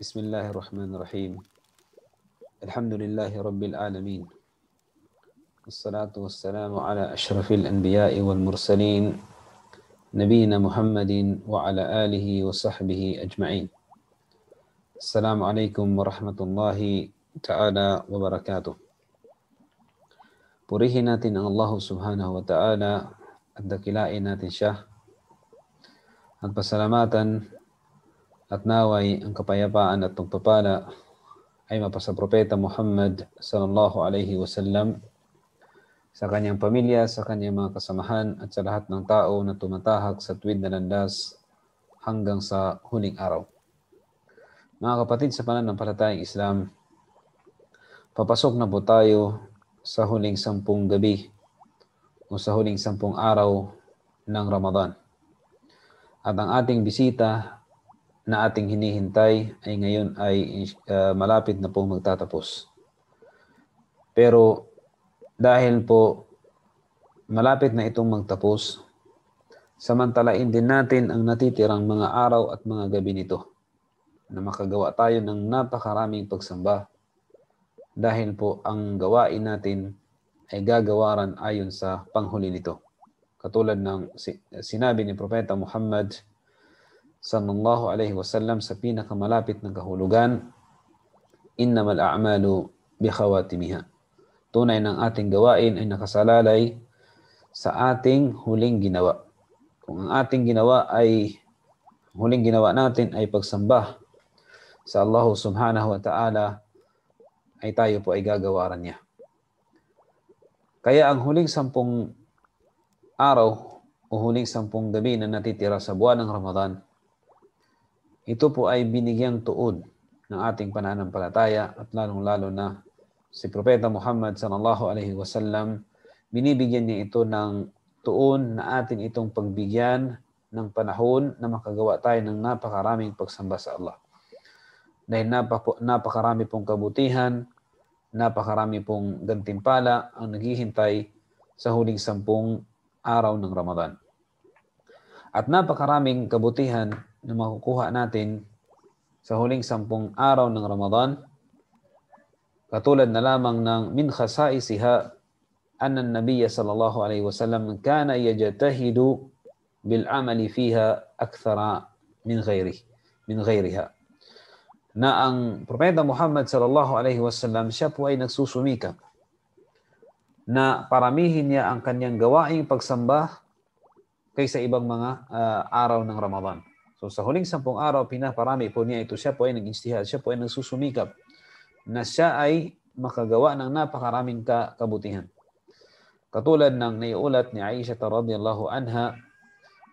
Bismillahirrahmanirrahim. Alhamdulillahi Rabbil Alamin. Wassalatu wassalamu ala ashrafil anbiya'i wal mursalin. Nabiyina Muhammadin wa ala alihi wa sahbihi ajma'in. Assalamualaikum warahmatullahi ta'ala wabarakatuh. Purihin natin ang Allah subhanahu wa ta'ala at dakilain natin siya. At pasalamatan at naway ang kapayapaan at pagpapala ay mapasa Propeta Muhammad sallallahu alaihi wasallam sa kanyang pamilya, sa kanyang mga kasamahan at sa lahat ng tao na tumatahak sa tuwid na landas hanggang sa huling araw. Mga kapatid sa pananampalatayang Islam, papasok na po tayo sa huling 10 gabi o sa huling 10 araw ng Ramadan. At ang ating bisita na ating hinihintay ay ngayon ay malapit na pong magtatapos. Pero dahil po malapit na itong magtapos, samantalain din natin ang natitirang mga araw at mga gabi nito na makagawa tayo ng napakaraming pagsamba dahil po ang gawain natin ay gagawaran ayon sa panghuli nito. Katulad ng sinabi ni Propeta Muhammad sallallahu alaihi wasallam sa pinakamalapit ng kahulugan, innamal a'malu bikhawatimiha. Tunay ng ating gawain ay nakasalalay sa ating huling ginawa. Kung ang ating huling ginawa natin ay pagsamba sa Allah subhanahu wa ta'ala, ay tayo po ay gagawaran niya. Kaya ang huling 10 araw o huling 10 gabi na natitira sa buwan ng Ramadan, ito po ay binigyang tuon ng ating pananampalataya at lalong-lalo na si Propeta Muhammad sallallahu alaihi wasallam, binibigyan niya ito ng tuon na atin itong pagbigyan ng panahon na makagawa tayo ng napakaraming pagsamba sa Allah. Dahil napakarami pong kabutihan, napakarami pong gantimpala ang naghihintay sa huling 10 araw ng Ramadan. At napakaraming kabutihan na makukuha natin sa huling 10 araw ng Ramadan, katulad na lamang ng min khasaisiha anna an-nabiy sallallahu alaihi wasallam kana yajtahidu bil amali fiha akthara min ghairiha. Na ang Propeta Muhammad sallallahu alaihi wasallam, siya po ay nagsusumikap na paramihin niya ang kanyang gawaing pagsamba kaysa ibang mga araw ng Ramadan. So sa huling 10 araw, pinaparami po niya ito. Siya po ay nag-ijtihad, siya po ay nagsusumikap na siya ay makagawa ng napakaraming kabutihan. Katulad ng naiulat ni Aisha radhiyallahu anha,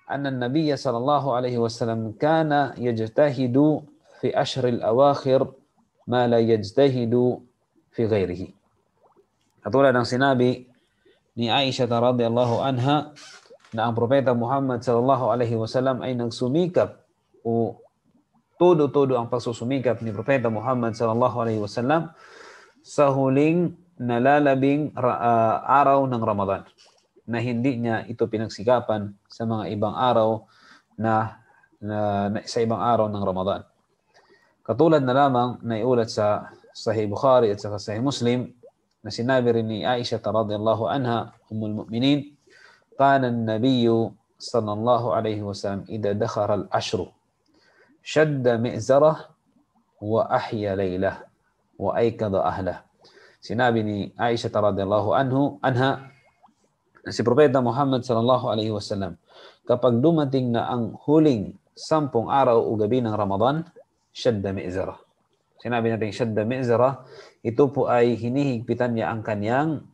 anna an-nabiy sallallahu alaihi wasallam kana yajtahidu fi ashr al-awakhir ma la yajtahidu fi ghairihi. Katulad ng sinabi ni Aisha radhiyallahu anha na ang Propeta Muhammad sallallahu alaihi wasallam ay nagsumikap o todo-todo ang pagsusumikap ni Propeta Muhammad sallallahu alaihi wasallam sa huling nalalabing araw ng Ramadan, na hindi niya ito pinagsikapan sa mga ibang araw na sa ibang araw ng Ramadan. Katulad na lamang na iulat sa Sahih Bukhari at sa Sahih Muslim na sinabi rin ni Aisha radhiyallahu anha, ummul mu'minin, kana an-nabiyyu sallallahu alaihi wasallam idza dakhara al-ashru shadda mi'zarah wa ahya laylah wa aykadha ahlah. Sinabi ni Aisha radhiyallahu anha, si Propeta Muhammad sallallahu alaihi wasallam, kapag dumating na ang huling 10 araw o gabi ng Ramadan, shadda mi'zarah. Sinabi natin shadda mi'zarah, ito po ay hinihigpitan niya ang kanyang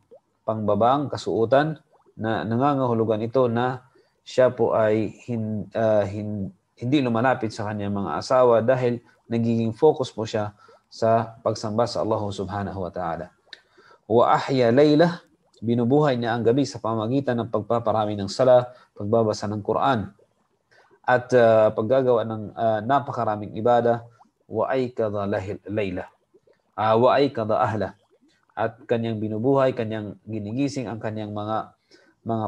pangbabang kasuotan, na nangangahulugan ito na siya po ay hindi lumalapit sa kanyang mga asawa dahil nagiging focus po siya sa pagsamba sa Allah subhanahu wa ta'ala. Wa ahya laylah, binubuhay niya ang gabi sa pamamagitan ng pagpaparami ng sala, pagbabasa ng Quran, at paggagawa ng napakaraming ibada. Wa aykadha laylah, wa aykadha ahla, at kanyang binubuhay, kanyang ginigising ang kanyang mga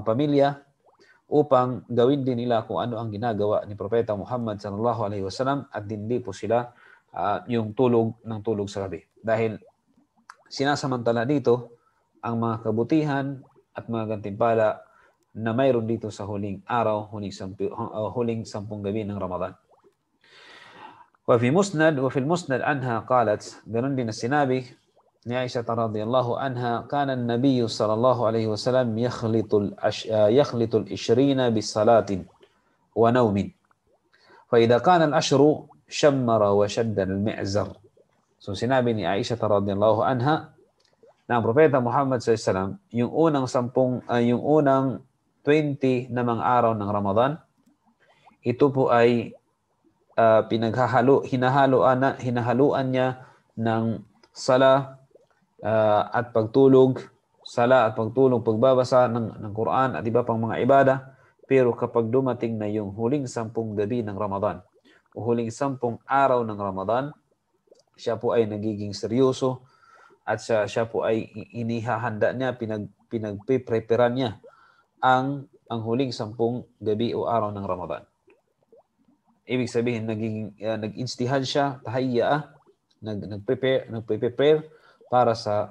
pamilya upang gawin din nila kung ano ang ginagawa ni Propeta Muhammad sallallahu alaihi wasallam, at hindi po sila yung tulog sa gabi. Dahil sinasamantala dito ang mga kabutihan at mga gantimpala na mayroon dito sa huling araw, huling 10 gabi ng Ramadan. وفي المسند عنها قالت, ganun din na sinabi ni Aisha radhiyallahu anha, كان النبي صلى الله عليه وسلم يخلط العشرين بالصلاة ونوم فإذا كان العشر شمر وشد المعزر. So sinabi ni Aisha radhiyallahu anha na ang Propeta Muhammad sallallahu alaihi wasallam, yung unang 20 na mga araw ng Ramadan, ito po ay hinahaluan niya ng sala at pagtulog, pagbabasa ng Quran at iba pang mga ibada. Pero kapag dumating na yung huling 10 gabi ng Ramadan o huling 10 araw ng Ramadan, siya po ay nagiging seryoso at siya po ay inihahanda niya, pinagpe-preparean niya ang huling 10 gabi o araw ng Ramadan. Ibig sabihin, nag-instihad siya, tahayya, nagpe-prepare para sa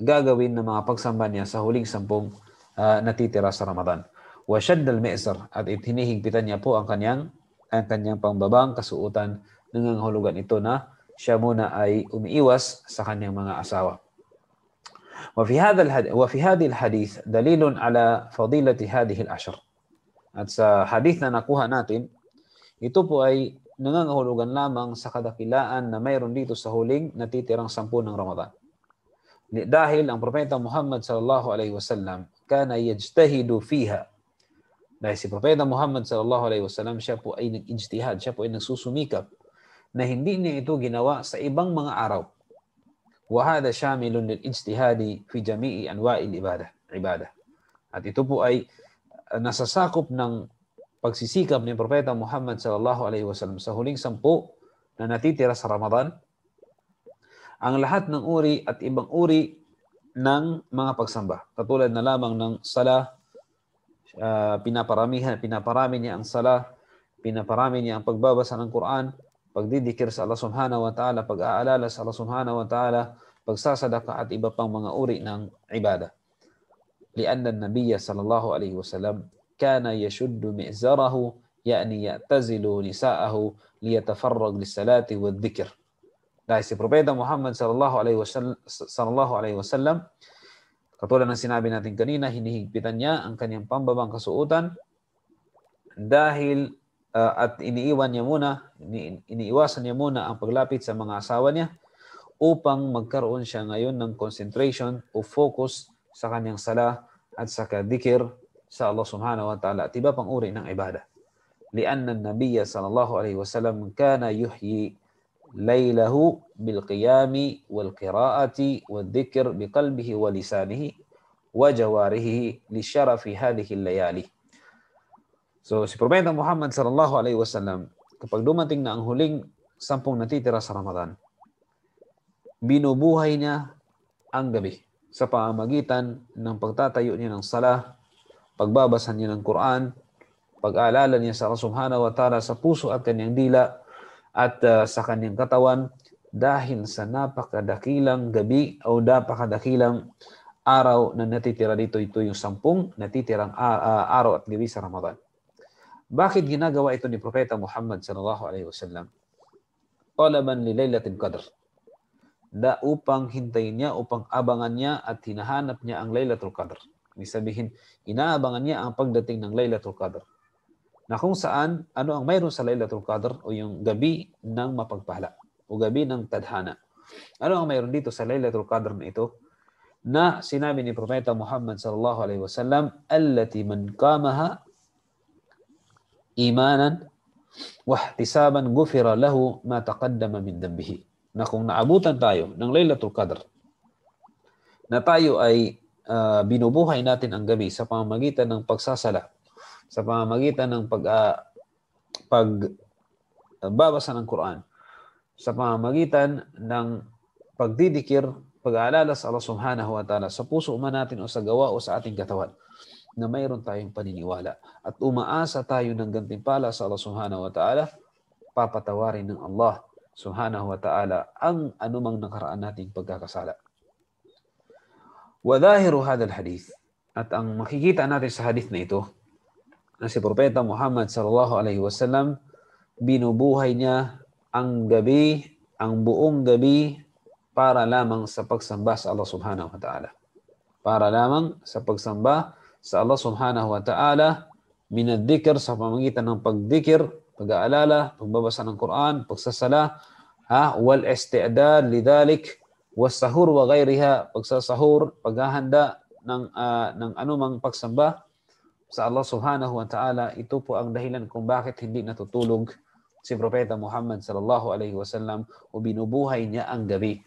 gagawin ng mga pagsamba niya sa huling 10 natitira sa Ramadan. Wa shadda al-mi'zar, at hinihigpitan niya po ang kanyang pangbabang kasuotan, nangangahulugan ito na siya muna ay umiiwas sa kanyang mga asawa. وفي هذه الحديث دليل على فضيلة هذه العشر. At sa hadith na nakuha natin, ito po ay nangangahulugan lamang sa kadakilaan na mayroon dito sa huling natitirang 10 ng Ramadan. Dahil ang Propeta Muhammad sallallahu alaihi wasallam kana yajtahidu fiha. Dahil si Propeta Muhammad sallallahu alaihi wasallam, siya po ay nag-ijtihad, siya po ay nagsusumikap na hindi niya ito ginawa sa ibang mga araw. Wa hada shamilun lil ijtihadi fi jami'i anwa'il ibadah. At ito po ay nasasakop ng pagsisikap ni Propeta Muhammad sallallahu alaihi wasallam sa huling 10 na natitira sa Ramadan, ang lahat ng uri at ibang uri ng mga pagsamba. Katulad na lamang ng sala, pinaparami niya ang sala, pinaparami niya ang pagbabasa ng Quran, pagdidikir sa Allah subhanahu wa ta'ala, pag-aalala sa Allah subhanahu wa ta'ala, pagsasadaka at iba pang mga uri ng ibadah. Lianna an-nabiyya sallallahu alaihi wasallam kana yashuddu mi'zarahu, yani ya'tazilu nisa'ahu liyatafarrag lis-salati wad-dhikr. Dahil si Propeta Muhammad sallallahu alaihi wasallam, katulad ng sinabi natin kanina, hinihigpitan niya ang kanyang pambabang kasuotan dahil at iniiwasan niya muna ang paglapit sa mga asawa niya upang magkaroon siya ngayon ng concentration o focus sa kanyang sala at sa kadikir sa Allah subhanahu wa ta'ala at iba pang uri ng ibadah. Lianna an-nabiyya sallallahu alaihi wasallam kana yuhyi laylahu bil qiyami wal qira'ati wal dhikr bi qalbihi wa lisanihi wa jawarihi li sharafi hadhihi al-layali. So si Propeta Muhammad sallallahu alaihi wasallam, kapag dumating na ang huling 10 natitira sa Ramadan, binubuhay niya ang gabi sa pamamagitan ng pagtatayo niya ng salah, pagbabasa niya ng Quran, pag-aalala niya sa Allah subhanahu wa ta'ala sa puso at kanyang dila at sa kanyang katawan, dahil sa napakadakilang gabi o napakadakilang araw na natitira dito, ito yung 10 natitirang araw at gabi sa Ramadan. Bakit ginagawa ito ni Propeta Muhammad sallallahu alaihi wasallam? Talaban li Lailatul Qadr. Upang hintayin niya, upang abangan niya at hinahanap niya ang Lailatul Qadr. Ibig sabihin, inaabangan niya ang pagdating ng Lailatul Qadr. Na kung saan, ano ang mayroon sa Lailatul Qadr o yung gabi ng mapagpala o gabi ng tadhana. Ano ang mayroon dito sa Lailatul Qadr na ito? Na sinabi ni Propeta Muhammad sallallahu alaihi wasallam, allati man qamaha imanan wa ihtisaban ghufira lahu ma taqaddama min dhanbihi. Na kung naabutan tayo ng Lailatul Qadr, na tayo ay binubuhay natin ang gabi sa pamamagitan ng pagsasala, sa pamamagitan ng pagbabasa ng Quran, sa pamamagitan ng pagdidikir, pag-aalala sa Allah subhanahu wa ta'ala sa puso man natin o sa gawa o sa ating katawan, na mayroon tayong paniniwala at umaasa tayo ng gantimpala sa Allah subhanahu wa ta'ala, papatawarin ng Allah Subhanahu wa ta'ala ang anumang nakaraan nating pagkakasala. Wa dhahiru hadal hadith, at ang makikita natin sa hadith na ito, na si Propeta Muhammad sallallahu alaihi wasallam, binubuhay niya ang gabi, ang buong gabi para lamang sa pagsamba sa Allah subhanahu wa ta'ala. Para lamang sa pagsamba sa Allah subhanahu wa ta'ala, minadhikr, sa pamamagitan ng pagdikir, pag-aalala, pagbabasa ng Quran, pagsasala, wal isti'dad lidhalik, was sahur wa ghayriha, pagsasahur, paghahanda ng anumang pagsamba sa Allah subhanahu wa ta'ala. Ito po ang dahilan kung bakit hindi natutulog si Propeta Muhammad sallallahu alaihi wasallam o binubuhay niya ang gabi,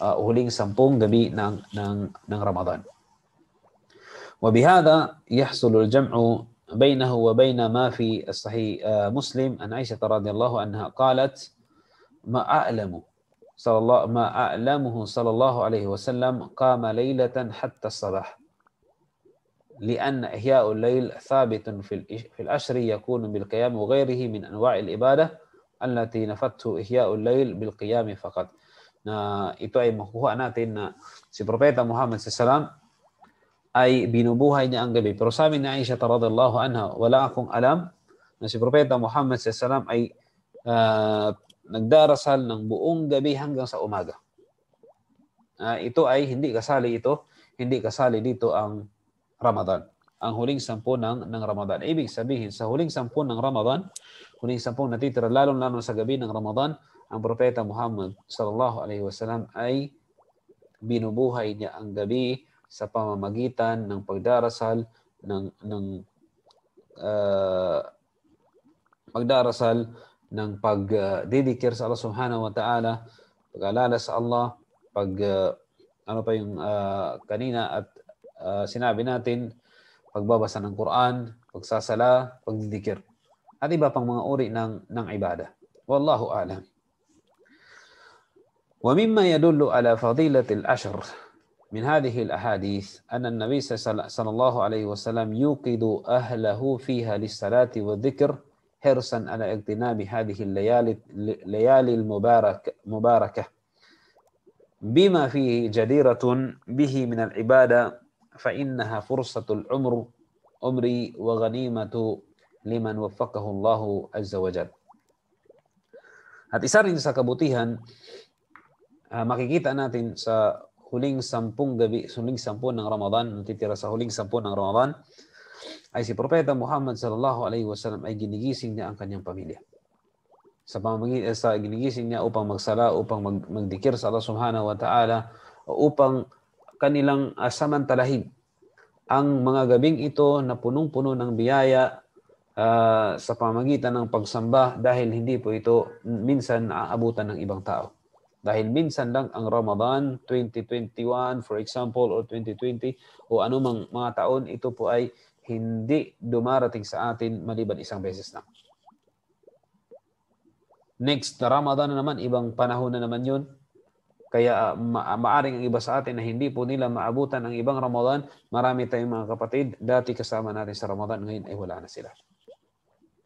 huling 10 gabi ng Ramadan. وبهذا يحصل الجمع بينه وبين ما في الصحيح مسلم عن عائشة رضي الله عنها قالت ما أعلمه صلى الله عليه وسلم قام ليلة حتى الصباح لأن إحياء الليل ثابت في الأشر يكون بالقيام وغيره من أنواع العبادة التي نفته إحياء الليل بالقيام فقط. Na ito ay makuha natin na si Propeta Muhammad SAW ay binubuhay niya ang gabi. Pero sabi ni Aisha radhiyallahu anha, wala akong alam na si Propeta Muhammad SAW ay nagdarasal ng buong gabi hanggang sa umaga. Ito ay hindi kasali dito ang Ramadan, ang huling 10 ng Ramadan. Ibig sabihin, sa huling 10 ng Ramadan, huling 10 natitira, lalo sa gabi ng Ramadan, ang Propeta Muhammad sallallahu alaihi wasallam ay binubuhay niya ang gabi sa pamamagitan ng pagdarasal ng pagdidikir sa Allah subhanahu wa ta'ala, pag-alala sa Allah, kanina at sinabi natin, pagbabasa ng Quran, pagsasala, pagdidikir, at iba pang mga uri ng ibadah. Wallahu a'lam. ومما يدل على فضيلة العشر من هذه الأحاديث أن النبي صلى الله عليه وسلم يوقظ أهله فيها للصلاة والذكر حرصا على اغتنام هذه الليالي المباركة بما فيه جديرة به من العبادة فإنها فرصة العمر وغنيمة لمن وفقه الله عز وجل. At isa rin sa kabutihan, makikita natin sa huling 10 gabi, huling 10 ng Ramadan, natitira sa huling 10 ng Ramadan, ay si Propeta Muhammad sallallahu alaihi wasallam ay ginigising niya ang kanyang pamilya. Sa ginigising niya upang magsala, upang magdikir sa Allah subhanahu wa ta'ala, upang kanilang samantalahin ang mga gabing ito na punong-puno ng biyaya sa pamamagitan ng pagsamba, dahil hindi po ito minsan naaabutan ng ibang tao. Dahil minsan lang ang Ramadan 2021, for example, or 2020, o anumang mga taon, ito po ay hindi dumarating sa atin maliban isang beses lang. Next na Ramadan na naman, ibang panahon na naman yun. Kaya maaring ang iba sa atin na hindi po nila maabutan ang ibang Ramadan. Marami tayong mga kapatid, dati kasama natin sa Ramadan, ngayon ay wala na sila.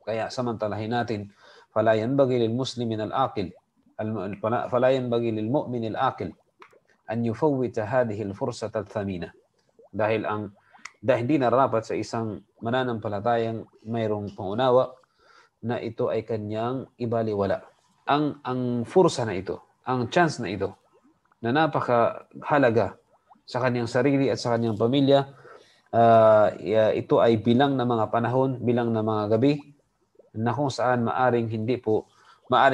Kaya samantalahin natin, فَلَا يَنْبَغِي لِلْمُسْلِمِ الْعَاقِلِ فلا ينبغي للمؤمن العاقل أن يفوت هذه الفرصة الثمينة. Dahil hindi nararapat sa isang mananampalatayang mayroong pangunawa na ito ay kanyang ibaliwala. Ang fursa na ito, ang chance na ito, na napakahalaga sa kanyang sarili at sa kanyang pamilya, ito ay bilang na mga panahon, bilang na mga gabi, na kung saan maaring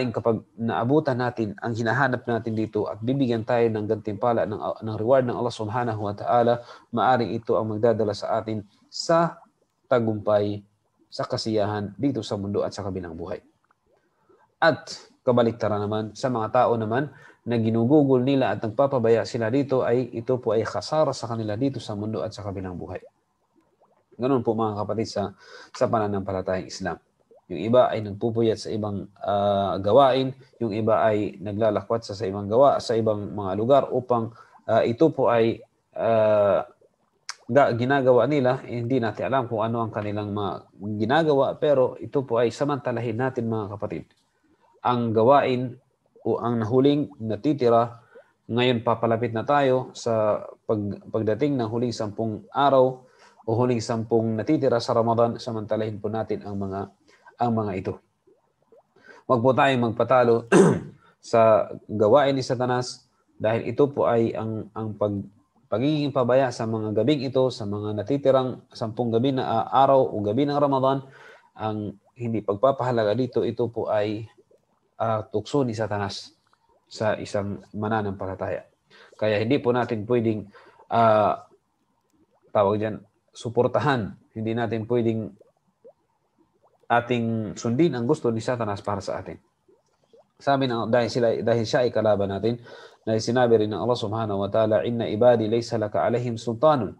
kapag naabutan natin ang hinahanap natin dito at bibigyan tayo ng gantimpala ng reward ng Allah subhanahu wa ta'ala, maaring ito ang magdadala sa atin sa tagumpay, sa kasiyahan dito sa mundo at sa kabilang buhay. At kabaliktaran naman, sa mga tao naman na ginugugol nila at nagpapabaya sila dito, ay ito po ay khasara sa kanila dito sa mundo at sa kabilang buhay. Ganun po mga kapatid sa pananampalatayang Islam. Yung iba ay nagpupuyat sa ibang gawain, yung iba ay naglalakwat sa ibang sa ibang mga lugar upang ito po ay ginagawa nila. Hindi natin alam kung ano ang kanilang mga ginagawa, pero ito po ay samantalahin natin mga kapatid. Ang gawain o ang nahuling natitira. Ngayon papalapit na tayo sa pagdating ng huling 10 araw o huling 10 natitira sa Ramadan, samantalahin po natin ang mga ito. Huwag po tayong magpatalo sa gawain ni Satanas dahil ito po ay ang pagiging pabaya sa mga gabing ito, sa mga natitirang 10 gabi na araw o gabi ng Ramadan. Ang hindi pagpapahalaga dito, ito po ay tukso ni Satanas sa isang mananampalataya. Kaya hindi po natin pwedeng suportahan. Hindi natin pwedeng ating sundin ang gusto ni Satanas para sa atin. Sabi na dahil siya ay kalaban natin, dahil sinabi rin ng Allah subhanahu wa ta'ala, inna ibadi laysa laka alaihim sultanun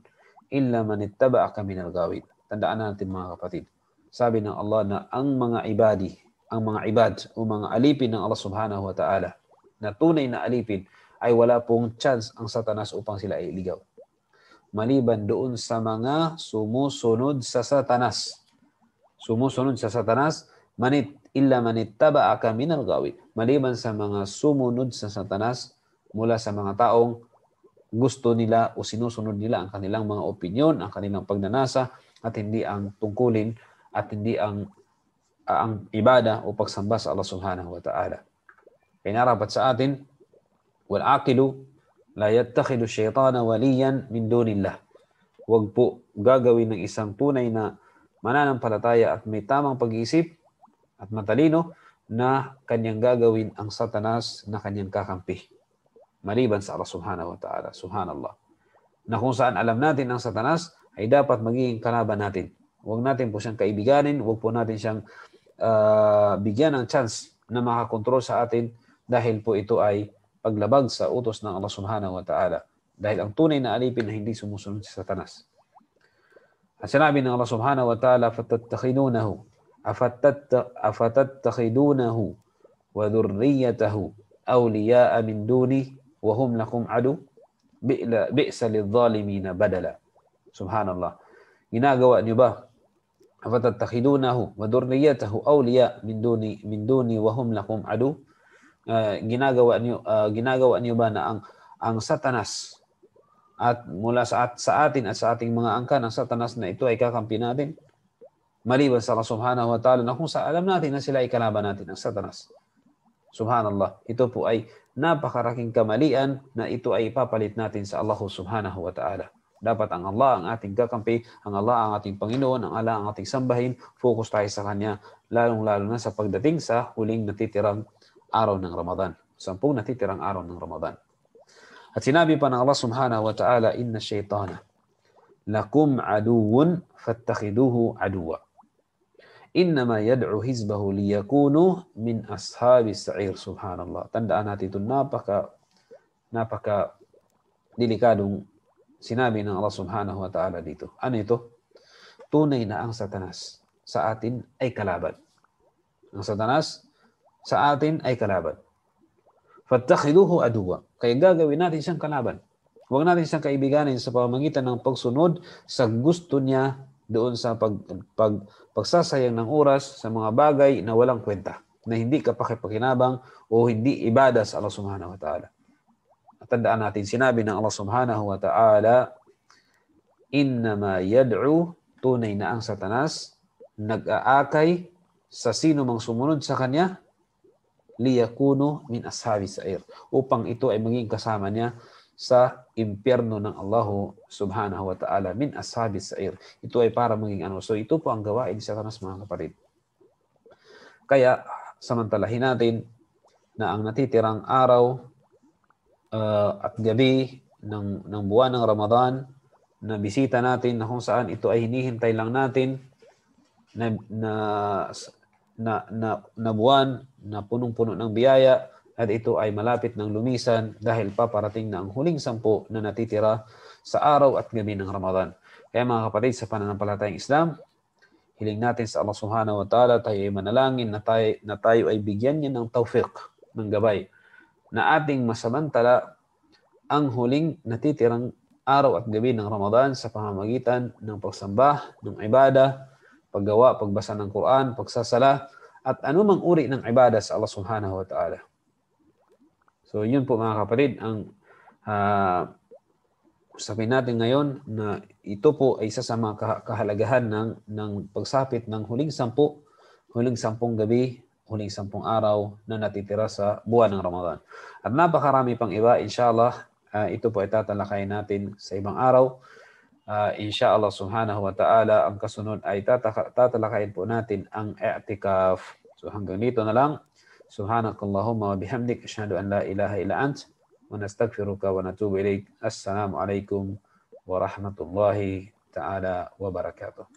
illa man ittaba'aka minal gawin. Tandaan natin mga kapatid. Sabi ng Allah na ang mga ibadi, ang mga ibad o mga alipin ng Allah subhanahu wa ta'ala na tunay na alipin ay wala pong chance ang Satanas upang sila ay iligaw. Maliban doon sa mga sumusunod sa Satanas. Sumusunod sa Satanas, illa manittaba'aka minal gawin. Maliban sa mga sumunod sa Satanas mula sa mga taong gusto nila o sinusunod nila ang kanilang mga opinyon, ang kanilang pagnanasa, at hindi ang tungkulin at hindi ang ibada o pagsamba sa Allah subhanahu wa ta'ala. Kaya narapat sa atin, wal aqilu la yattakhidu syaytana waliyan min dunillah. Huwag po gagawin ng isang tunay na mananampalataya at may tamang pag-iisip at matalino na kanyang gagawin ang Satanas na kanyang kakampi. Maliban sa Allah subhanahu wa ta'ala. Subhanallah. Na kung saan alam natin ang Satanas ay dapat magiging kalaban natin. Huwag natin po siyang kaibiganin. Huwag po natin siyang bigyan ng chance na makakontrol sa atin dahil po ito ay paglabag sa utos ng Allah subhanahu wa ta'ala. Dahil ang tunay na alipin na hindi sumusunod sa Satanas. At sinabi ng Allah subhanahu wa ta'ala, afatattakhidunahu wa dhurriyyatahu awliya'a min duni wa hum lakum adu bi'sa lidh-dhalimina badala. Subhanallah. Ginagawa niyo ba? Afatattakhidunahu wa dhurriyyatahu awliya min duni wa hum lakum adu. Ginagawa niyo ba na ang Satanas at mula sa atin at sa ating mga angkan ang Satanas na ito ay kakampi natin maliban sa Allah subhanahu wa ta'ala na kung sa alam natin na sila ay kalaban natin ang Satanas. Subhanallah. Ito po ay napakaraking kamalian na ito ay ipapalit natin sa Allah subhanahu wa ta'ala. Dapat ang Allah ang ating kakampi, ang Allah ang ating Panginoon, ang Allah ang ating sambahin. Focus tayo sa Kanya, lalong-lalo na sa pagdating sa huling natitirang araw ng Ramadan. 10 natitirang araw ng Ramadan. At sinabi pa ng Allah subhanahu wa ta'ala, inna shaytana lakum aduwwun fattakhiduhu aduwwa. Innama yad'u hizbahu liyakunu min ashabis sa'ir. Subhanallah. Tandaan natin ito, napaka delikadong sinabi ng Allah subhanahu wa ta'ala dito. Ano ito? Tunay na ang Satanas sa atin ay kalaban. Ang Satanas sa atin ay kalaban. Fattakhiduhu aduwa. Kaya gagawin natin siyang kalaban. Huwag natin siyang kaibiganin sa pamamagitan ng pagsunod sa gusto niya doon sa pagsasayang ng oras sa mga bagay na walang kwenta, na hindi kapakipakinabang o hindi ibada sa Allah subhanahu wa ta'ala. At tandaan natin, sinabi ng Allah subhanahu wa ta'ala, innama yad'u, tunay na ang Satanas, nag-aakay sa sino mang sumunod sa kanya, liyakunu min ashabi sa'ir, upang ito ay maging kasama niya sa impyerno ng Allah subhanahu wa ta'ala, min ashabi sa'ir. Ito ay para maging ano. So ito po ang gawain sa Satanas, mga kapatid. Kaya samantalahin natin na ang natitirang araw at gabi ng buwan ng Ramadan na bisita natin, na kung saan ito ay hinihintay lang natin na buwan na punong-puno ng biyaya, at ito ay malapit ng lumisan dahil paparating na ang huling 10 na natitira sa araw at gabi ng Ramadan. Kaya mga kapatid, sa pananampalatayang Islam, hiling natin sa Allah subhanahu wa ta'ala, tayo ay manalangin na tayo ay bigyan niya ng tawfiq, ng gabay, na ating masamantala ang huling natitirang araw at gabi ng Ramadan sa pamamagitan ng pagsamba, ng ibada, paggawa, pagbasa ng Quran, pagsasala, at anumang uri ng ibada sa Allah subhanahu wa ta'ala. So yun po mga kapatid, ang usapin natin ngayon na ito po ay isa sa mga kahalagahan ng pagsapit ng huling 10 gabi, huling 10 araw na natitira sa buwan ng Ramadan. At napakarami pang iba, inshallah, ito po ay tatalakayin natin sa ibang araw. Inshallah subhanahu wa ta'ala, ang kasunod ay tatalakayin po natin ang i'tikaf. So hanggang dito na lang. Subhanakallahumma wa bihamdik, asyhadu an la ilaha illa ant, wa nastaghfiruka wa natubu ilaik. Assalamu alaikum warahmatullahi ta'ala wabarakatuh.